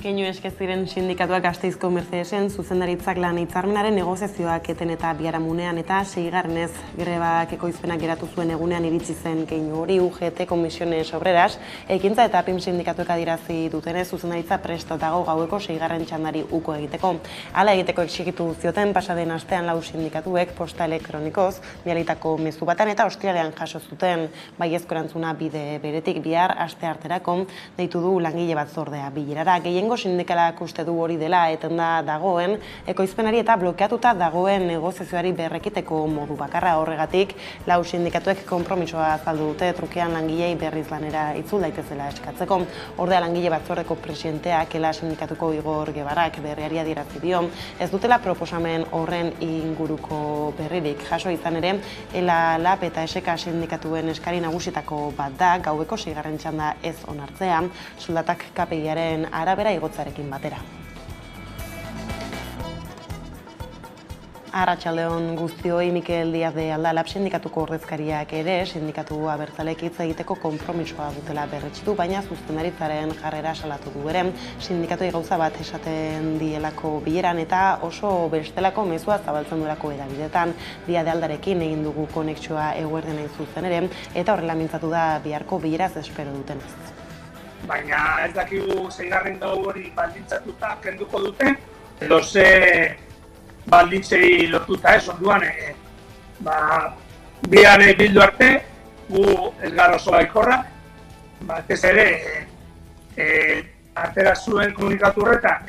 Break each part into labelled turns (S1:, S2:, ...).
S1: Keinu eske ziren sindikatuak Gasteizko Mercedesen zuzendaritzak lan hitzarmenaren negoziazioak eten eta biharamunean eta 6. grebak ekoizpenak geratu zuen egunean iritsi zen keinu hori UGT Comisiones Obreras, ekintza eta PIM sindikatuek adierazi dutenez zuzendaritza prest dago gaueko 6. txandari uko egiteko. Hala egiteko exigitu zioten pasaden astean 4 sindikatuek posta elektronikoz bidalitako mezu batan eta ostiralean jaso zuten baiezko erantzuna bide beretik bihar astearterako deitu du langile batzordea bilerara. Sindikalak uste du hori dela etenda dagoen ekoizpenari eta blokeatuta dagoen negoziazioari berrekiteko modu bakarra. Horregatik 4 sindikatuek konpromisoa azaldu dute trukean langilei berriz lanera itzul daitezela eskatzeko. Ordea langile batzordeko presidenteak ELA sindikatuko Igor Guevarak berriari adierazi dio ez dutela proposamen horren inguruko berririk jaso izan ere ELA, LAB eta SK sindikatuen eskari nagusietako bat da gaueko 6. txanda ez onartzea soldatak KPI-aren arabera igotzarekin batera. Arratsaldeon guztioi, Mikel Díaz de Alda LAB sindikatuko ordezkariak ere sindikatu abertzalek hitz egiteko konpromisoa dutela berretsitu, baina zuzendaritzaren jarrera salatu du ere. Sindikatuei gauza bat esaten dielako bileran eta oso bestelako mezua zabaltzen duelako edabidetan. Díaz de Aldarekin egin dugu konexioa eguerden hain zuzen ere, eta horrela mintzatu da biharko bileraz espero dutenez.
S2: Baina ez dakigu 6. gau hori baldintzatuta kenduko duten, edo ze baldintzei lotuta ez orduan, bihar bildu arte, gu ez gara oso baikorrak, batez ere, atera zuen komunikatu horretan,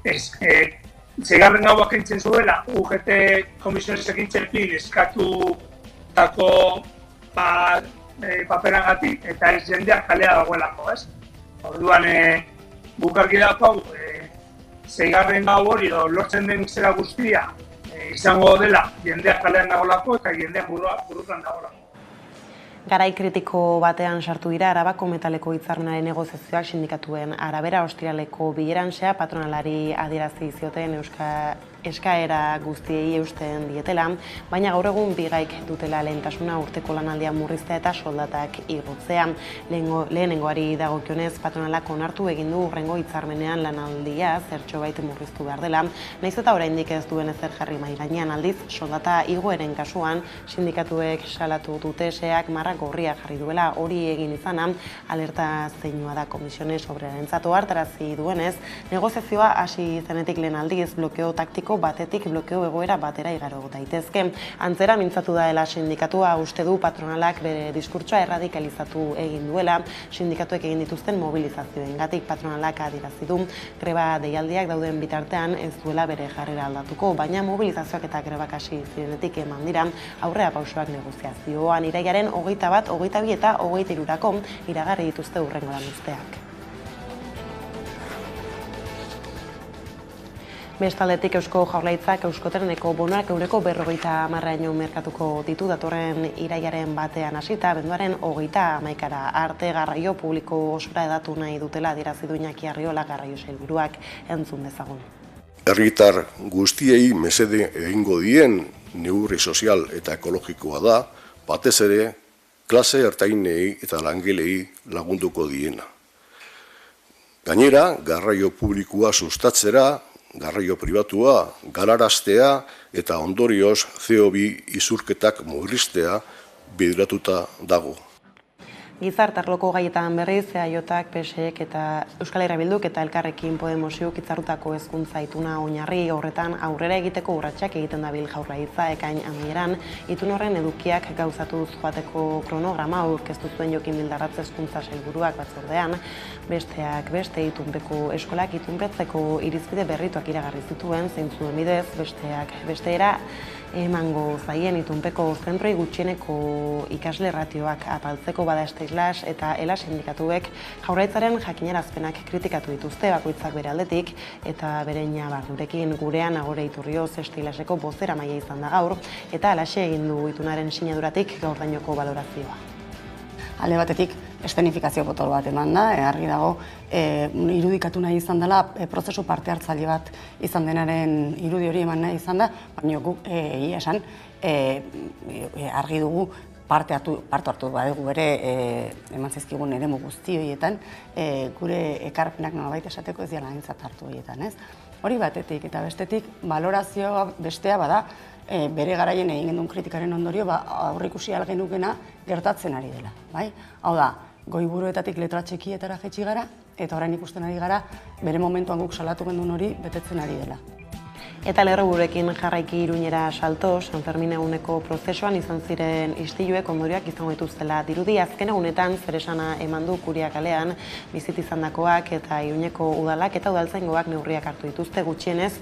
S2: 6. gauak entzen zuela, UGT Comisiones ekintzen PIM eskatutako paperagatik eta ez jendeak kalea dagoelako, ez? Orduan, guk argi daukagu, 6. gau hori lortzen den zera guztia izango dela jendeak kalean dagoelako eta jendeak burutan dagoelako.
S1: Garai kritiko batean sartu dira Arabako metaleko hitzarmenaren negoziazioak sindikatuen arabera ostiraleko bileran patronalari adierazi zioten eskaera guztiei eusten dietela, baina gaur egun bigaik dutela lehentasuna urteko lanaldia murriztea eta soldatak igotzea. Lehenengoari dagokionez patronalak onartu egin du hurrengo hitzarmenean lanaldia zertxobait murriztu behar dela, nahiz eta oraindik ez duen ezer jarri mahai gainean. Aldiz, soldata igoeren kasuan sindikatuek salatu dute SEAK marra gorria jarri duela. Hori egin izana alerta zeinua da Comisiones Obrerarentzat. Ohartarazi duenez, negoziazioa hasi zenetik lehen aldiz blokeo taktiko batetik blokeo egoera batera igaro daitezke. Antzera mintzatu da ELA sindikatua uste du patronalak bere diskurtsoa erradikalizatu egin duela sindikatuek egin dituzten mobilizazioengatik. Patronalak adierazi du greba deialdiak dauden bitartean ez duela bere jarrera aldatuko, baina mobilizazioak eta grebak hasi zirenetik eman dira aurrera pausoak negoziazioan. Irailaren 21, 22 eta 23 iragarri dituzte hurrengo lanuzteak. Bestaldetik Eusko Jaurlaritzak Euskotreneko bonoak ehuneko 50 merkatuko ditu datorren irailaren batean hasita, abenduaren 31 arte garraio publiko osora hedatu nahi dutela adierazi du Iñaki Arriola garraio sailburuak, entzun dezagun.
S3: Herritar guztiei mesede egingo dien neurri sozial eta ekologikoa da, batez ere klase ertainei eta langilei lagunduko diena. Gainera, garraio publikoa sustatzera, garraio pribatua galaraztea eta ondorioz CO2 isurketak murriztea bideratuta dago.
S1: Gizartarloko gaietan berriz, EAJak, PSek eta Euskal Herria Bilduk eta Elkarrekin Podemosek hitzartutako hezkuntza ituna oinarri horretan aurrera egiteko urratsak egiten dabil Jaurlaritza ekain amaieran. Itun horren edukiak gauzatuz joateko kronograma aurkeztu zuen Jokin Bildarratz hezkuntza sailburuak batzordean. Besteak beste itunpeko eskolak itunpetzeko irizpide berrituak iragarri zituen, zeintzuen bidez, besteak besteera emango zaien itunpeko zentroi gutxieneko ikasle ratioak apaltzeko bada Esteizlas eta ELA sindikatuek Jaurlaritzaren jakinarazpenak kritikatu dituzte bakoitzak bere aldetik eta bere ñabardurekin. Gurean Agore Iturrioz Esteizlaseko bozeramaile izan da gaur eta halaxe egin du itunaren sinaduratik gaurdainoko balorazioa.
S4: Alde batetik, eskenifikazio potolo bat eman da, argi dago irudikatu nahi izan dela, prozesu parte hartzaile bat izan denaren irudi hori eman nahi izan da, baina guk egia esan argi dugu parte hartu badugu ere eman zaizkigun eremu guzti horietan, gure ekarpenak nolabait esateko ez dira aintzat hartu horietan, ez? Hori batetik eta bestetik balorazioa bestea bada bere garaien egin gendun kritikaren ondorio aurreikusi ahal genukena gertatzen ari dela, bai? Hau da, goiburuetatik letra txikietara jaitsi gara eta orain ikusten ari gara bere momentuan guk salatu gendun hori betetzen ari dela.
S1: Eta lerroburuekin jarraiki Iruñera salto, San Fermin eguneko prozesuan izan ziren istiluek ondorioak izango dituztela dirudi. Azken egunetan zer esana eman du Kuria kalean bizit izandakoak eta Iruñeko udalak eta udaltzaingoak neurriak hartu dituzte, gutxienez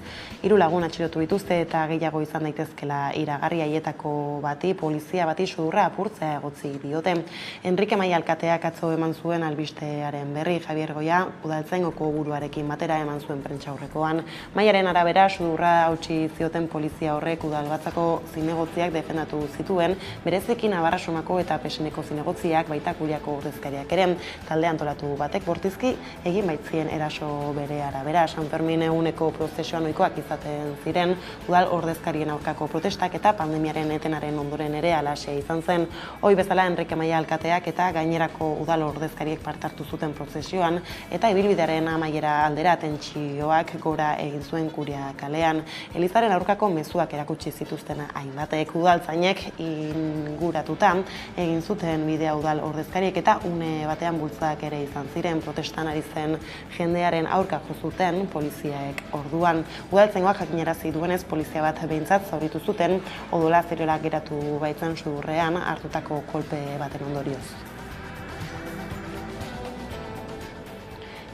S1: 3 lagun atxilotu dituzte eta gehiago izan daitezkela iragarri. Haietako bati, polizia bati sudurra apurtzea egotzi diote. Enrique Maia alkateak atzo eman zuen albistearen berri. Javier Goia udaltzaingoko buruarekin batera eman zuen prentsaurrekoan. Maiaren arabera sudurra hautsi zioten polizia horrek udalbatzako zinegotziak defendatu zituen, bereziki Navarra-Somako eta Peseneko zinegotziak, baita Kuriako ordezkariak ere. Talde antolatu batek bortizki egin baitzien eraso bere arabera. San Fermin eguneko prozesuan ohikoak izaten ziren udal ordezkarien aurkako protestak eta pandemiaren etenaren ondoren ere halaxe izan zen. Ohi bezala Enrique Maia alkateak eta gainerako udal ordezkariek parte hartu zuten prozesuan eta ibilbidearen amaiera aldera tentsioak gora egin zuen Kuria kalean. Elizaren aurkako mezuak erakutsi zituzten hainbatek udaltzainek inguratuta egin zuten bidea udal ordezkariek eta une batean bultzak ere izan ziren protestan ari zen jendearen aurka jo zuten poliziaek orduan. Udaltzaingoak jakinarazi duenez polizia bat behintzat zauritu zuten odola zeriola geratu baitzen sudurrean hartutako kolpe baten ondorioz.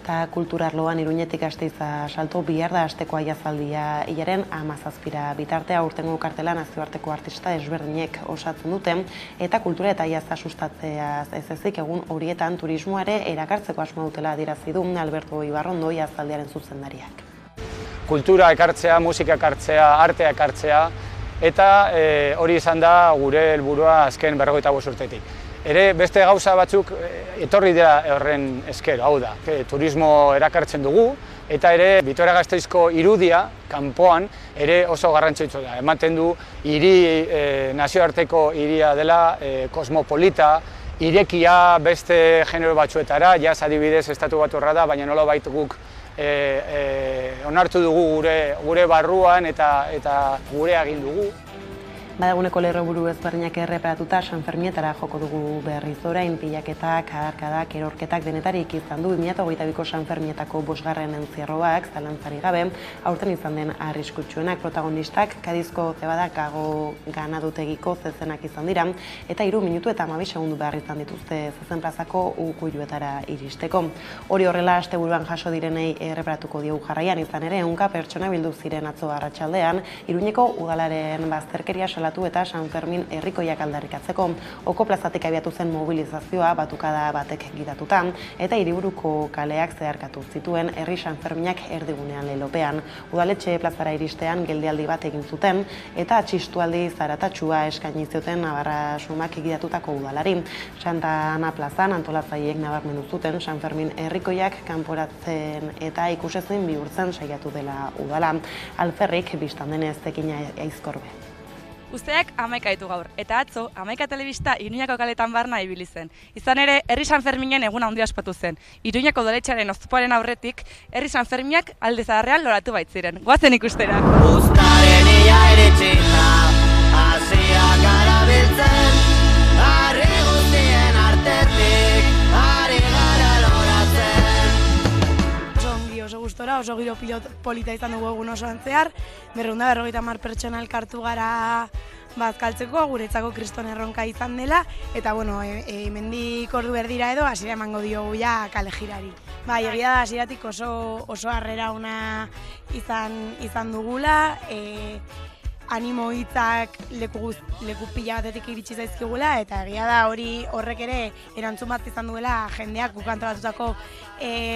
S1: Eta kulturarloan Iruñetik Gasteiza salto bihar da asteko aiazaldia hilaren 17 bitartea aurtengo kartela nazioarteko artista desberdinek osatzen dute eta kultura eta aiaza sustatzeaz ez ezik egun horietan turismoa ere erakartzeko asmo dutela adierazi du Alberto Ibarrondo aiazaldiaren zuzendariak.
S5: Kultura ekartzea, musika ekartzea, artea ekartzea eta hori izan da gure helburua azken 45 urtetik. Ere beste gauza batzuk etorri dira horren esker, hau da, turismo erakartzen dugu eta ere Vitoria-Gasteizko irudia kanpoan ere oso garrantzitsua da. Ematen du nazioarteko hiria dela, kosmopolita, irekia beste genero batzuetara, jaz adibidez estatu baturra da, baina nolabait guk onartu dugu gure barruan eta gure egin dugu.
S1: Badaguneko lerroburu ezberdinak erreparatuta San Fermietara joko dugu berriz orain, pilaketak, adarkadak, erorketak denetarik izan du 2022ko San Fermietako 5. entzierroak zalantzarik gabe, aurten izan den arriskutsuenak protagonistak Kadizko Zebadak Gago ganadutegiko zezenak izan dira eta 3 minutu eta 12 segundu behar izan dituzte zezen plazako ukuiluetara iristeko. Hori horrela asteburuan jaso direnei erreparatuko diogu jarraian, izan ere 100 pertsona bildu ziren atzo arratsaldean Iruñeko udalaren bazterkeria eta San Fermin herrikoiak aldarrikatzeko. Oko plazatik abiatu zen mobilizazioa batukada batek gidatuta eta hiriburuko kaleak zeharkatu zituen herri San Ferminak erdigunean lelopean. Udaletxe plazara iristean geldialdi bat egin zuten eta txistualdi zaratatsua eskaini zioten Navarra-Somak gidatutako udalari. Santa Ana plazan antolatzaileek nabarmendu zuten San Fermin herrikoiak kanporatzen eta ikusezin bihurtzen saiatu dela udala. Alferrik bistan denez tekina aizkorbe.
S6: Usteak 11 ditu gaur, eta atzo 11 telebista Iruñako kaletan barna ibili zen. Izan ere, herri San Ferminen egun handia ospatu zen. Iruñako udaletxearen oztopoaren aurretik, herri San Ferminak alde zaharrean loratu baitziren. Goazen ikustera!
S7: Uztaren ia eretxita, hasiak garabiltzen, harri guztien artetik, harri gara loratzen.
S8: Oso gustora, oso giro polita izan dugu egun osoan zehar, 250 pertsona elkartu gara bazkaltzeko, guretzako kriston erronka izan dela, eta bueno, hemendik ordu berdira edo hasiera emango diogu ja kale jirari. Bai, egia da hasieratik oso harrera ona izan dugula, animo hitzak leku pila batetik iritsi zaizkigula eta egia da horrek ere erantzun bat izan duela jendeak guk antolatutako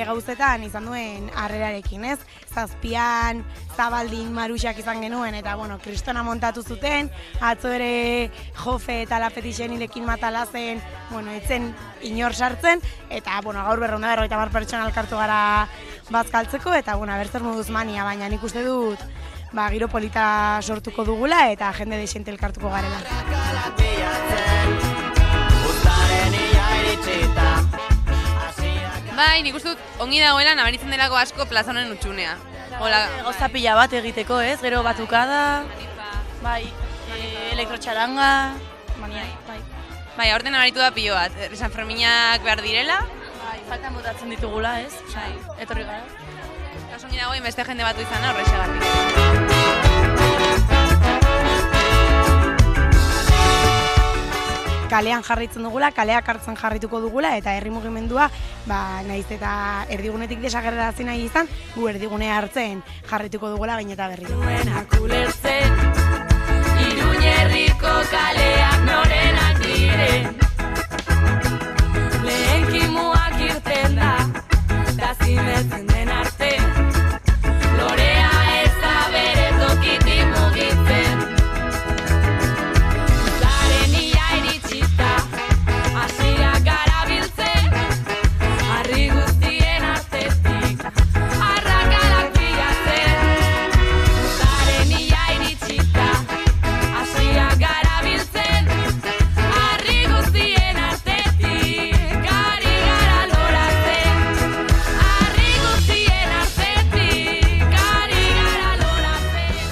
S8: gauzetan izan duen harrerarekin, ez? Zazpian, Zabaldin, Maruxak izan genuen eta bueno, kristona montatu zuten, atzo ere Jofe eta Lapetixen irekin matala zen, bueno, etzen inor sartzen eta bueno, gaur 250 pertsona elkartu gara bazkaltzeko eta bueno, berzer moduz mania, baina nik uste dut giro polita sortuko dugula eta jende desente elkartuko garela.
S9: Bai, nik uste dut ongi dagoela nabaritzen delako asko plaza honen utxunea.
S10: Gauza pila bat egiteko, ez? Gero batukada, bai, elektrotxaranga,
S9: bai, aurten nabaritu da pilo bat, San Ferminak behar direla.
S10: Bai, faltan botatzen ditugula, ez? Etorri gara.
S9: Oso ongi dagoen beste jende batu izan, horrexegatik.
S8: Kalean jarraitzen dugula, kaleak hartzen jarrituko dugula, eta herri mugimendua, nahiz eta erdigunetik desagerrazi nahi izan, gu erdigunea hartzen jarrituko dugula baina eta berri.
S11: Iruñerriko kaleak norenak diren, lehen kimuak irten da zinetzen den arte, lorea ez da bere tokitik mugitzen. Zaren ia iritsita, hasiak garabiltzen, harri guztien artetik, arrakalak bilatzen. Zaren ia iritsita, hasiak garabiltzen, harri guztien artetik, ari gara loratzen. Harri guztien artetik, ari gara loratzen.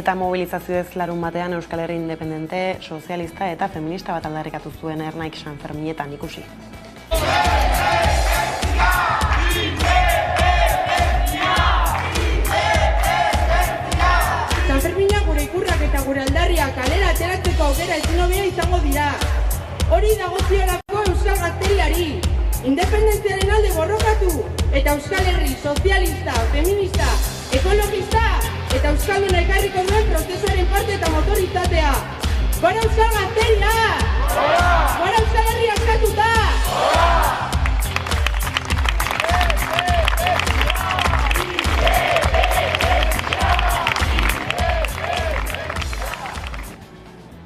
S1: Eta mobilizazioez larun batean Euskal Herri Independente, sozialista eta feminista bat aldarrikatu zuen Ernaik San Ferminetan ikusi.
S12: San Fermina gure ikurrak eta gure aldarriak kalera ateratzeko aukera ezin hobea izango dira. Hori dagokiolako Euskal Gazteriari, independentziaren alde borrokatu eta Euskal Herri sozialista, feminista, ekologista eta euskalduna ekarriko duen prozesuaren parte eta motor izatea. Gora Euskal Gazteria! Gora Euskal Herri askatuta!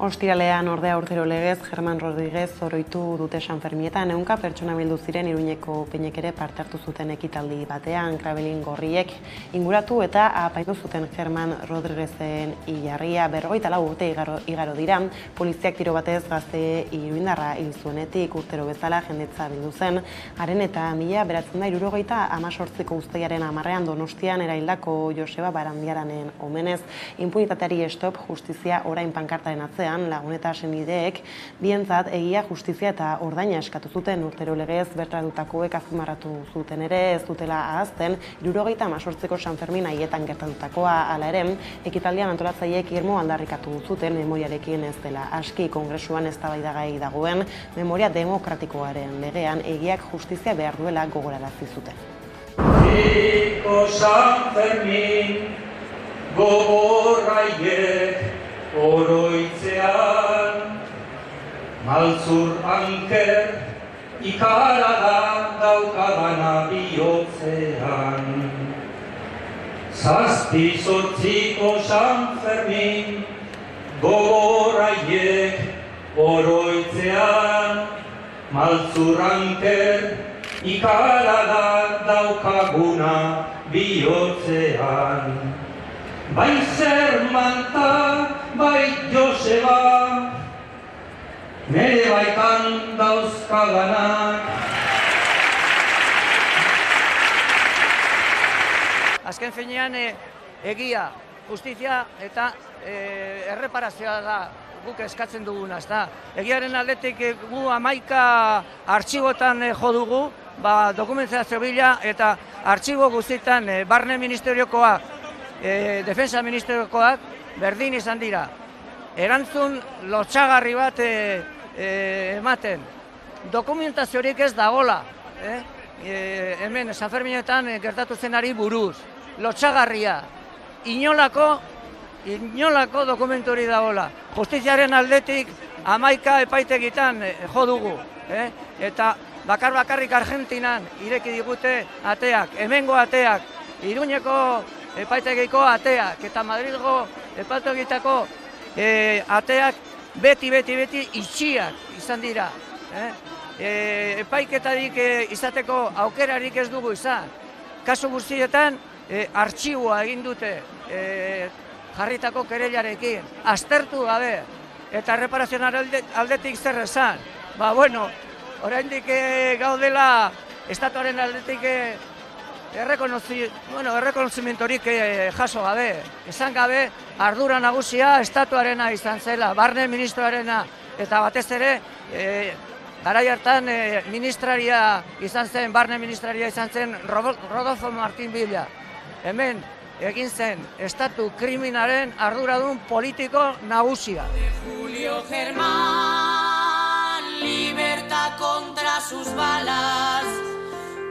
S1: Ostiralean ordea urtero legez, German Rodriguez oroitu dute San Fermietan, ehunka pertsona bildu ziren Iruñeko peinek ere parte hartu zuten ekitaldi batean, krabelin gorriek inguratu eta apaindu zuten German Rodriguezen hilarria. 44 urte igaro dira, poliziak tiro batez gazte iruindarra hil zuenetik, urtero bezala jendetza bildu zen, haren eta 1978ko uztailaren 10ean Donostian eraildako Joseba Barandiaranen omenez. Impunitateari stop, justizia orain pankartaren atzean, Lagun eta senideek bientzat egia, justizia eta ordaina eskatu zuten. Urtero legez bertaratutakoek azpimarratu zuten ere ez dutela ahazten 78ko San Fermin haietan gertatutakoa. Hala ere, ekitaldian antolatzaileek irmo aldarrikatu zuten memoriarekin ez dela aski. Kongresuan eztabaidagai dagoen memoria demokratikoaren legean egiak justizia behar duela gogorarazi zuten.
S13: San Fermin gogorraiek oroitzean, maltzur anker ikarada daukadana bihotzean. 7-8ko San Fermin gogorraiek oroitzean, maltzur anker ikarada daukaguna bihotzean. Bai Zermanta, bai Joseba, nere baitan dauzkadanak.
S14: Azken finean egia, justizia eta erreparazioa da guk eskatzen duguna, ezta. Egiaren aldetik gu 11 artxibotan jo dugu, dokumentazio bila eta artxibo guztietan barne ministeriokoak, defensa ministeriokoak berdin izan dira. Erantzun lotsagarri bat ematen. Dokumentaziorik ez dagola. Hemen San Ferminetan gertatu zenari buruz. Lotsagarria. Inolako dokumentori dagola. Justiziaren aldetik 11 epaitegitan jo dugu. Eta bakarrik Argentinan ireki digute ateak, hemengo ateak, Iruñeko epaitegiko ateak eta Madrilgo epaitegitako ateak beti itxiak izan dira. Epaiketarik izateko aukerarik ez dugu izan. Kasu guztietan artxiboa egin dute jarritako kerelarekin, aztertu gabe eta erreparazioan aldetik zer esan. Oraindik gaudela estatuaren aldetik errekonozimentorik jaso gabe. Esan gabe, ardura nagusia estatuarena izan zela, barne ministroarena, eta batez ere, garai hartan ministraria izan zen, barne ministraria izan zen Rodolfo Martín Villa. Hemen egin zen estatu kriminaren arduradun politiko nagusia.
S7: Julio Germán, libertad contra sus balas.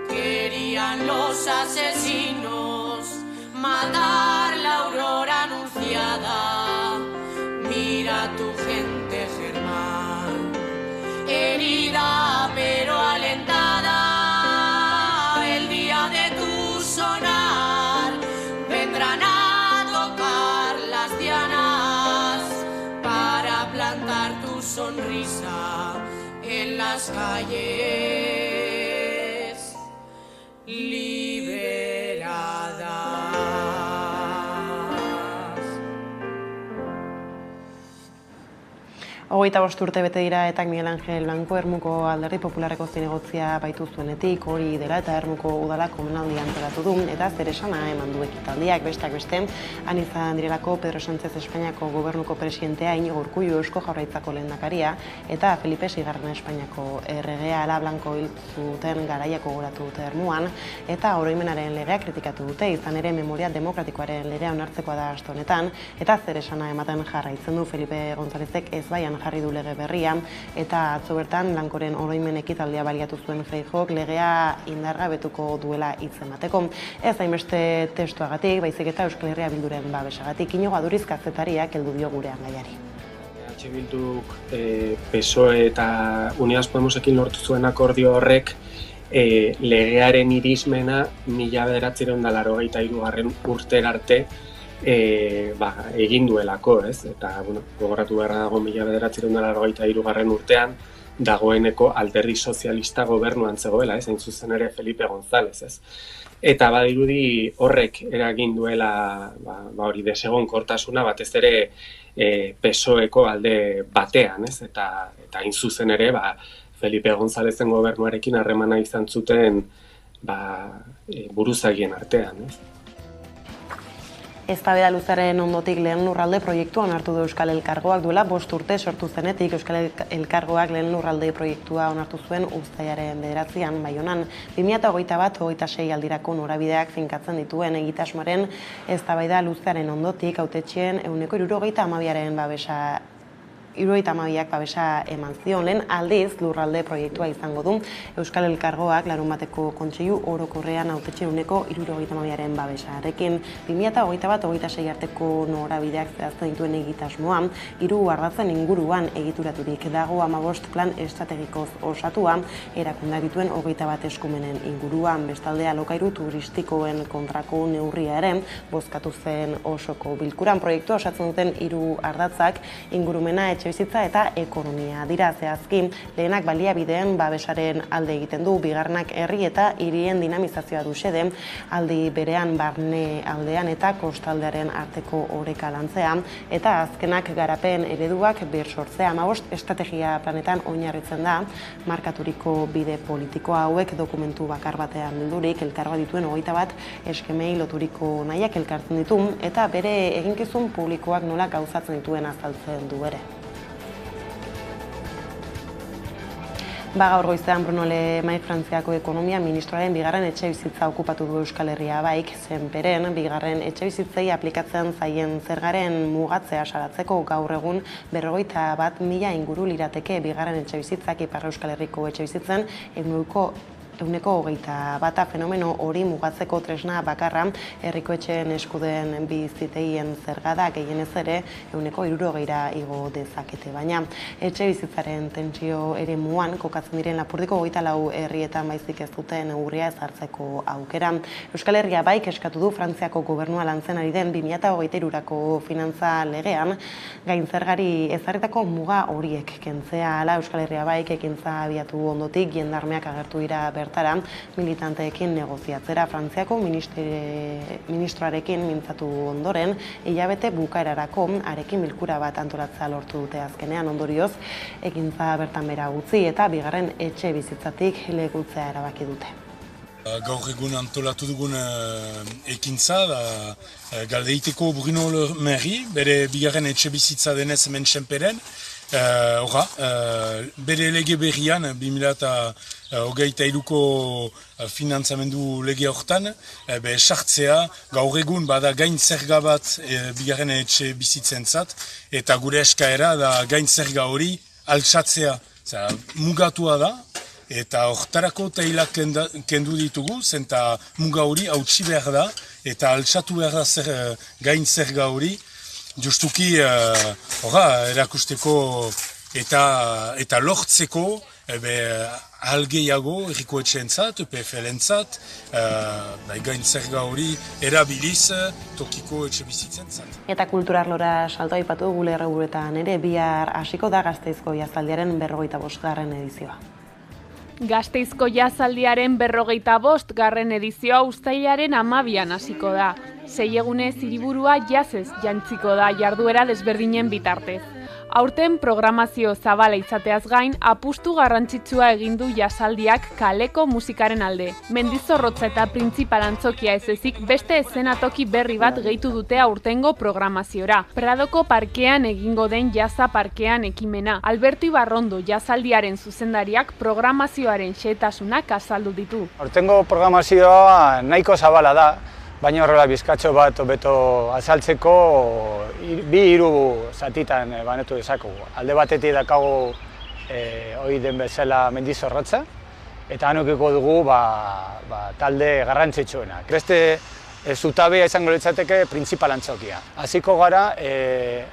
S7: Querían los asesinos matar la aurora anunciada. Mira tu gente, Germán, herida pero alentada. El día de tu sonar vendrán a tocar las dianas para plantar tu sonrisa en las calles.
S1: Hogeita 5 urte bete dira eta Miguel Angel Blanco Ermuko Alderdi Popularreko zinegotzia baitu zuenetik, hori dela eta Ermuko udalak omenaldia antolatu du, eta zer esana eman du ekitaldiak, besteak beste, han izan direlako Pedro Sánchez Espainiako gobernuko presidentea, Iñigo Urkullu Eusko Jaurlaritzako lehendakaria, eta Felipe VI Espainiako erregea. Ala Blanco hil zuten garaiako gogoratu dute Ermuan, eta oroimenaren legea kritikatu dute, izan ere memoria demokratikoaren legea onartzekoa da aste honetan, eta zer esana ematen jarraitzen du Felipe Gonzálezek ezbaian jarri du lege berria, eta atzo bertan Blancoren oroimen ekitaldia baliatu zuen Feijok legea indargabetuko duela hitz emateko. Ez hainbeste testuagatik, baizik eta Euskal Herria Bilduren babesagatik. Iñigo Aduriz kazetariak heldu dio gurean gaiari.
S15: Bilduk PSOE eta Unidas Podemosekin lortu zuen akordio horrek legearen irismena 1983 urtera arte egin duelako, ez? Eta, gogoratu beharra dago 1983 urtean dagoeneko Alderdi Sozialista gobernuan zegoela, ez? Hain zuzen ere Felipe González, ez? Eta badirudi horrek eragin duela hori desegonkortasuna batez ere PSOEko alde batean, ez? Eta hain zuzen ere Felipe Gonzálezen gobernuarekin harremana izan zuten buruzagien artean, ez?
S1: Eztabaida luzaren ondotik lehen lurralde proiektua onartu du Euskal Elkargoak duela 5 urte sortu zenetik. Euskal Elkargoak lehen lurralde proiektua onartu zuen uztailaren 9an Baionan. 2021-26 aldirako norabideak finkatzen dituen egitasmoaren eztabaida luzaren ondotik hautetxeen 72%aren babesa 72ak babesa eman zion. Lehen aldiz lurralde proiektua izango du Euskal Elkargoak larunbateko kontseilu orokorrean hautetxe 72aren babesarekin. 2021-26 arteko norabideak zehazten dituen egitasmoa, 3 ardatzen inguruan egituraturik dago 15 plan estrategikoz osatua, erakundeak dituen 21 eskumenen inguruan. Bestalde alokairu turistikoen kontrako neurria ere bozkatu zen osoko bilkuran. Proiektua osatzen duten 3 ardatzak ingurumena, etxebizitza eta ekonomia dira. Zehazki, lehenak baliabideen babesaren alde egiten du, bigarrenak herri eta hirien dinamizazioa du xede, aldi berean barne aldean eta kostaldearen arteko oreka lantzea, eta azkenak garapen ereduak birsortzea. 15 estrategia planetan oinarritzen da, markaturiko bide politikoa hauek dokumentu bakar batean bildurik, elkargoa dituen 21 eskemei loturiko nahiak elkartzen ditu, eta bere eginkizun publikoak nola gauzatzen dituen azaltzen du ere. Gaur goizean Bruno Le Maire Frantziako ekonomia ministroaren bigarren etxebizitza okupatu du Euskal Herria baik, zenperen bigarren etxebizitzei aplikatzen zaien zergaren mugatzea salatzeko gaur egun 51.000 inguru lirateke bigarren etxebizitzak Ipar Euskal Herriko etxebizitzen 121 fenomeno hori mugatzeko tresna bakarra herriko etxeen eskuden biziteien zergada gehienez ere 160ra igo dezakete, baina etxe bizitzaren tentsio eremuan kokatzen diren Lapurdiko 24 herrietan baizik ez duten neurria ezartzeko aukera. Euskal Herria baik eskatu du Frantziako gobernua lantzen ari den 2023rako finantza legean gainzergari ezarritako muga horiek kentzea. Hala Euskal Herria baik ekintza abiatu ondotik jendarmeak agertu dira bertara militanteekin negoziatzera. Frantziako ministroarekin mintzatu ondoren, hilabete bukaerarako arekin bilkura bat antolatzea lortu dute azkenean. Ondorioz, ekintza bertan bera utzi eta bigarren etxe bizitzatik legutzea erabaki dute.
S16: Gaur egun antolatu dugun ekintza da galdeiteko Bruno Le Maire, bere bigarren etxe bizitza denez hemen Senperen. Bere lege berrian, 2023ko finantzamendu lege hortan, sartzea gaur egun bada gain zerga bat bigarren etxe bizitzentzat, eta gure eskaera da gain zerga hori altxatzea. Mugatua da, eta hortarako teilak kendu ditugu, zenta muga hori hautsi behar da, eta altxatu behar da gain zerga hori, justuki erakusteko eta lortzeko algeiago errikoetxeentzat, PFL-entzat, gain zerga hori erabiliz tokiko etxe bizitzentzat.
S1: Eta kulturarlora salto aipatu gule erreguretan ere bihar hasiko da Gasteizko jazaldiaren 45. edizioa.
S17: Gasteizko jazaldiaren 45. edizioa uztailaren 12an hasiko da. 6 egunez hiriburua jazez jantziko da jarduera desberdinen bitartez. Aurten programazio zabala izateaz gain, apustu garrantzitsua egin du jazaldiak kaleko musikaren alde. Mendizorrotza eta Printzipal antzokia ez ezik beste eszenatoki berri bat gehitu dute aurtengo programaziora. Pradoko parkean egingo den jaza parkean ekimena. Alberto Ibarrondo jazaldiaren zuzendariak programazioaren xehetasunak azaldu ditu.
S5: Aurtengo programazioa nahiko zabala da, baina horrela bizkatxo bat hobeto azaltzeko 2-3 zatitan banetu dezakugu. Alde batetik dakagu hori den bezala Mendizorrotza, eta hanukiko dugu talde garrantzitsuenak. Beste zutabea izango litzateke Printzipal antzokia. Hasiko gara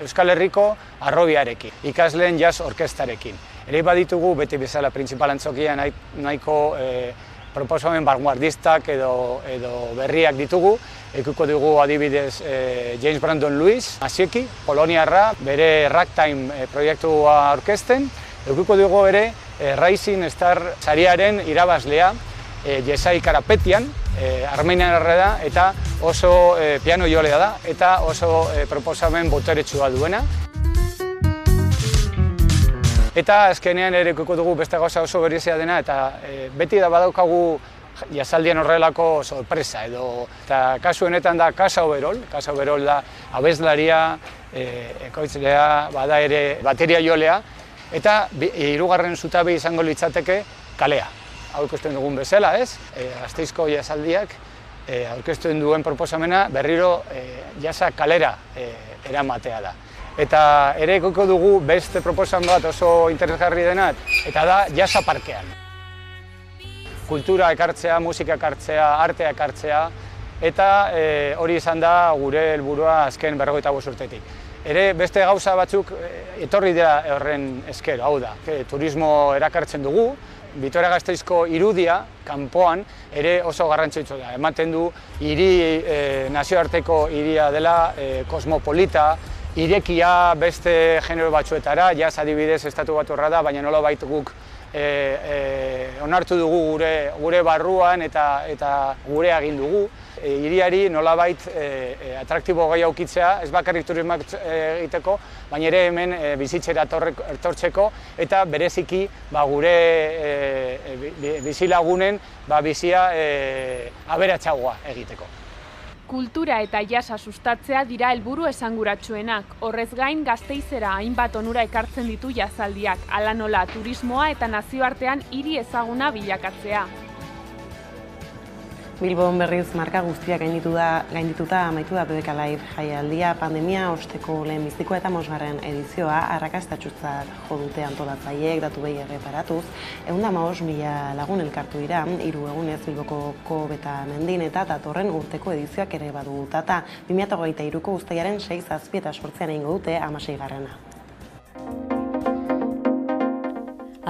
S5: Euskal Herriko Harrobiarekin, ikasleen jazz orkestarekin. Ere baditugu beti bezala Printzipal antzokia nahiko proposamen vanguardistak edo berriak ditugu. Ikuko dugu adibidez James Brandon Lewis, Masieki, Poloniarra, bere Ragtime proiektua aurkezten. Ikuko dugu ere Rising Star sariaren irabazlea, Jesai Karapetian, armeniarra da eta oso piano jolea da eta oso proposamen boteretsua duena. Eta azkenean ere ikuko dugu beste gauza oso berezia dena eta beti da badaukagu jazaldien horrelako sorpresa edo eta kasu honetan da Casa Overol da abeslaria, ekoitzlea, bada ere bateria jolea eta hirugarren zutabe izango litzateke kalea. Hau ikusten dugun bezala, ez? Gasteizko jazaldiak aurkezten duen proposamena berriro jaza kalera eramatea da. Eta ere ikuko dugu beste proposamen bat oso interesgarri dena, eta da jaza parkean. Kultura ekartzea, musika ekartzea, artea ekartzea, eta hori izan da gure helburua azken 45 urtetik. Ere beste gauza batzuk etorri dira horren esker, hau da. Turismo erakartzen dugu, Vitoria-Gasteizko irudia, kanpoan, ere oso garrantzitsua da. Ematen du nazioarteko hiria dela, kosmopolita, irekia beste genero batzuetara, jaz adibidez Estatu Batuarra da, baina nolabait guk onartu dugu gure barruan eta gure egin dugu. Hiriari nolabait atraktibo gai aukitzea, ez bakarrik turismoak egiteko, baina ere hemen bizitzera etortzeko eta bereziki gure bizilagunen bizia aberatsagoa egiteko.
S17: Kultura eta jasa sustatzea dira helburu esanguratsuenak. Horrez gain Gasteizera hainbat onura ekartzen ditu jazaldiak, hala nola turismoa eta nazioartean hiri ezaguna bilakatzea.
S1: Bilbon berriz marka guztiak gaindituta amaitu da BBK Live jaialdia, pandemia osteko lehenbizikoa eta 5. edizioa arrakastatsutzat jo dute antolatzaileek datu behi erreparatuz. 115.000 lagun elkartu dira, 3 egunez Bilboko Kobeta mendin eta datorren urteko edizioak ere badu data. 2023ko uztailaren 6, 7 eta 8 egingo dute 16.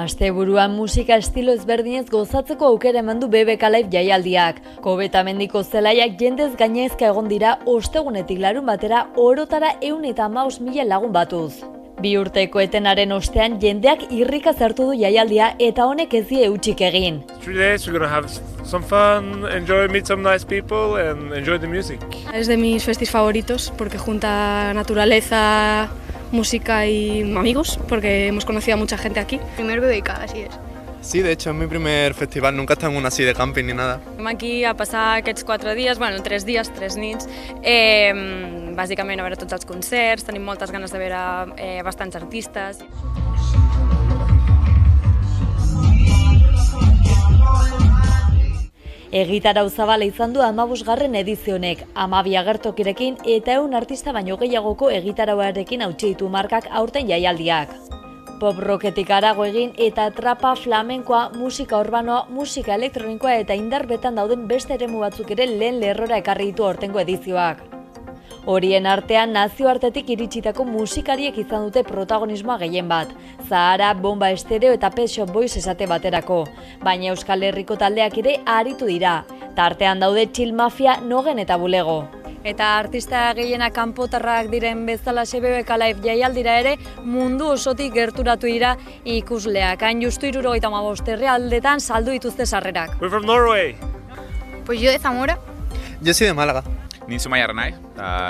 S18: Asteburuan musika estilo ezberdinez gozatzeko aukera eman du BBK Live jaialdiak. Kobeta mendiko zelaiak jendez gainezka egon dira ostegunetik larunbatera orotara 115.000 lagun batuz. 2 urteko etenaren ostean jendeak irrika zartu du jaialdia eta honek ez die hutsik egin.
S19: 3 days we're gonna have some fun, meet some nice people and enjoy the music.
S20: Es de mis festis favoritos porque junta naturaleza, música y amigos, porque hemos conocido a mucha gente aquí.
S21: Primer BBK, así es. Sí, de hecho es mi primer festival, nunca he estado en una así de camping ni nada.
S20: Som aquí a passar aquests 4 dies, 3 dies, 3 nits, bàsicament a veure tots els concerts, tenim moltes ganes de veure bastants artistes.
S18: Egitarau zabala izan du 15. edizionek, 12 agertokirekin eta 100 artista baino gehiagoko egitarauarekin hautsi ditu markak aurten jaialdiak. Pop rocketik harago egin eta trapa, flamenkoa, musika urbanoa, musika elektronikoa eta indarbetan dauden beste eremu batzuk ere lehen lerrora ekarri ditu aurtengo edizioak. Horien artean nazioartetik iritsitako musikariek izan dute protagonismoa gehien bat, Zahara, Bomba Estereo eta Pet Shop Boys esate baterako, baina Euskal Herriko taldeak ere aritu dira, tartean daude Chill Mafia, Nogen eta Bulego.
S20: Eta artista gehienak kanpotarrak diren bezala BBK Live jaialdira ere mundu osotik gerturatu dira ikusleak. Hain justu 75 herrialdetan saldu dituzte sarrerak.
S19: We're from Norway.
S22: Pues yo de Zamora.
S21: Yo soy de Málaga.
S23: Ni Zumaya Renai,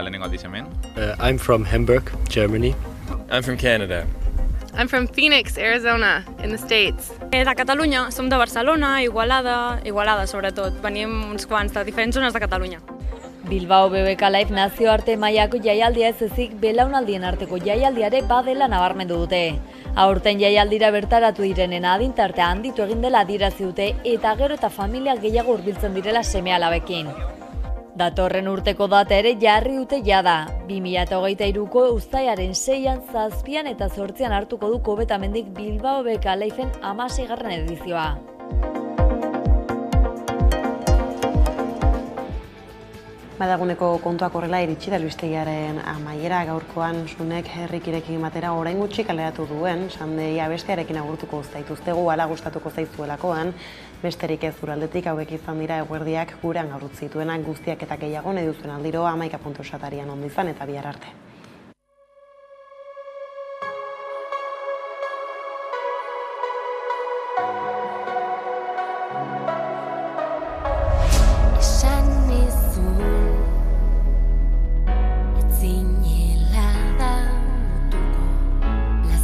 S23: lehenengo aldiz hemen.
S24: I'm from Hamburg, Germany.
S25: I'm from Canada.
S22: I'm from Phoenix, Arizona, in the States.
S20: De Catalunya, som de Barcelona, Igualada sobretot. Venim uns quants de diferents zones de Catalunya.
S18: Bilbao BBK Live nazioarte mailako jaialdia ez ezik belaunaldien arteko jaialdiare badela nabarmendu dute. Aurten jaialdira bertaratu direnen adintartea handitu egin dela adierazi dute eta gero eta familia gehiago hurbiltzen direla seme-alabekin. Datorren urteko data ere jarri dute jada. 2023ko uztailaren 6an, 7an eta 8an hartuko du Kobetamendik Bilbao BBK Liveen 16. edizioa.
S1: Badaguneko kontuak horrela iritsi da albistegiaren amaiera gaurkoan Sunek herrikirekin batera orain gutxi kaleratu duen, sandeia bestearekin agurtuko zaituztegu hala gustatuko zaizuelakoan, besterik ez uraldetik hauek izan dira eguerdiak gurean gaur utzituenak guztiak eta gehiago nahi duzuen aldiro 11.satarian ondo izan eta bihar arte.